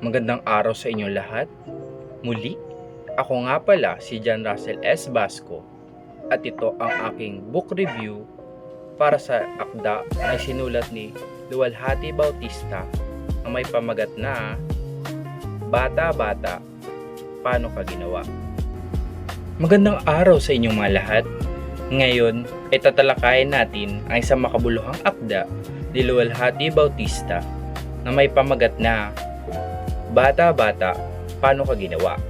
Magandang araw sa inyong lahat. Muli, ako nga pala si John Russell S. Basco at ito ang aking book review para sa akda na sinulat ni Luwalhati Bautista na may pamagat na Bata Bata, Paano Ka Ginawa. Magandang araw sa inyong mga lahat. Ngayon ay tatalakayin natin ang isang makabuluhang akda ni Luwalhati Bautista na may pamagat na Bata Bata, Paano Ka Ginawa.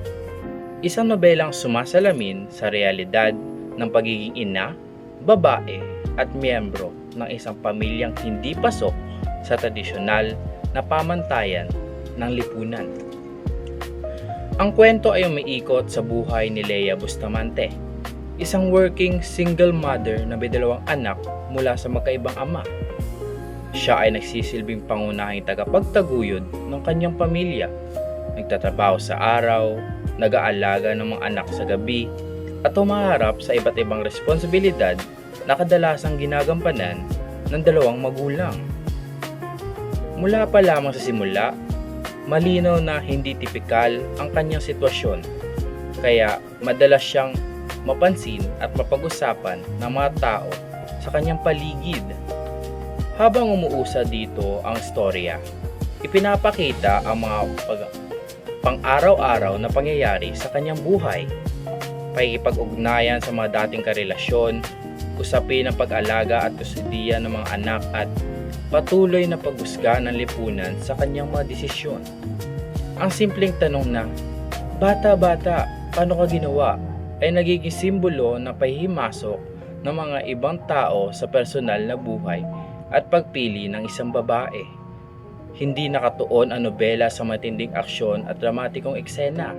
Isang nobelang sumasalamin sa realidad ng pagiging ina, babae at miyembro ng isang pamilyang hindi pasok sa tradisyonal na pamantayan ng lipunan. Ang kwento ay umiikot sa buhay ni Lea Bustamante, isang working single mother na may 2 anak mula sa magkaibang ama. Siya ay nagsisilbing pangunahing tagapagtaguyod ng kanyang pamilya. Nagtatrabaho sa araw, nag-aalaga ng mga anak sa gabi, at humaharap sa iba't ibang responsibilidad na kadalasang ginagampanan ng 2 magulang. Mula pa lamang sa simula, malinaw na hindi tipikal ang kanyang sitwasyon, kaya madalas siyang mapansin at mapag-usapan ng mga tao sa kanyang paligid. Habang umuusad dito ang storya, ipinapakita ang mga pang-araw-araw na pangyayari sa kanyang buhay, pakikipag-ugnayan sa mga dating karelasyon, usapin ng pag-alaga at kustudiya ng mga anak at patuloy na paghusga ng lipunan sa kanyang mga desisyon. Ang simpleng tanong na, "Bata, bata, paano ka ginawa?" ay nagiging simbolo ng pahihimasok ng mga ibang tao sa personal na buhay at pagpili ng isang babae. Hindi nakatuon ang nobela sa matinding aksyon at dramatikong eksena.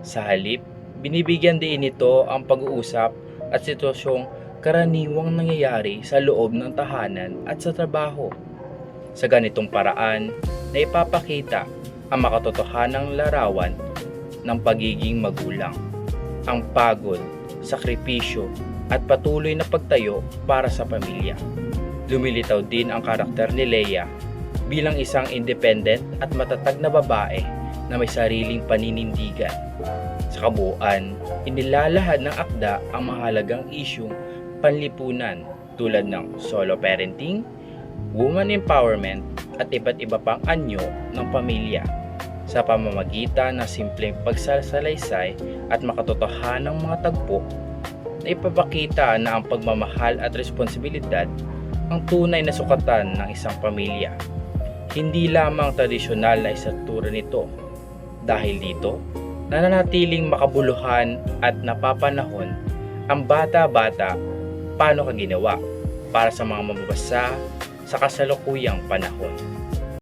Sa halip, binibigyan din ito ang pag-uusap at sitwasyong karaniwang nangyayari sa loob ng tahanan at sa trabaho. Sa ganitong paraan, naipapakita ang makatotohanang larawan ng pagiging magulang, ang pagod, sakripisyo at patuloy na pagtayo para sa pamilya. Lumilitaw din ang karakter ni Lea bilang isang independent at matatag na babae na may sariling paninindigan. Sa kabuuan, inilalahad ng akda ang mahalagang isyung panlipunan tulad ng solo parenting, woman empowerment at iba't iba pang anyo ng pamilya sa pamamagitan ng simpleng pagsasalaysay at makatotohanang mga tagpo na ipapakita na ang pagmamahal at responsibilidad ang tunay na sukatan ng isang pamilya. Hindi lamang tradisyonal na istruktura nito. Dahil dito, nananatiling makabuluhan at napapanahon ang Bata Bata, Paano Ka Ginawa para sa mga mababasa sa kasalukuyang panahon.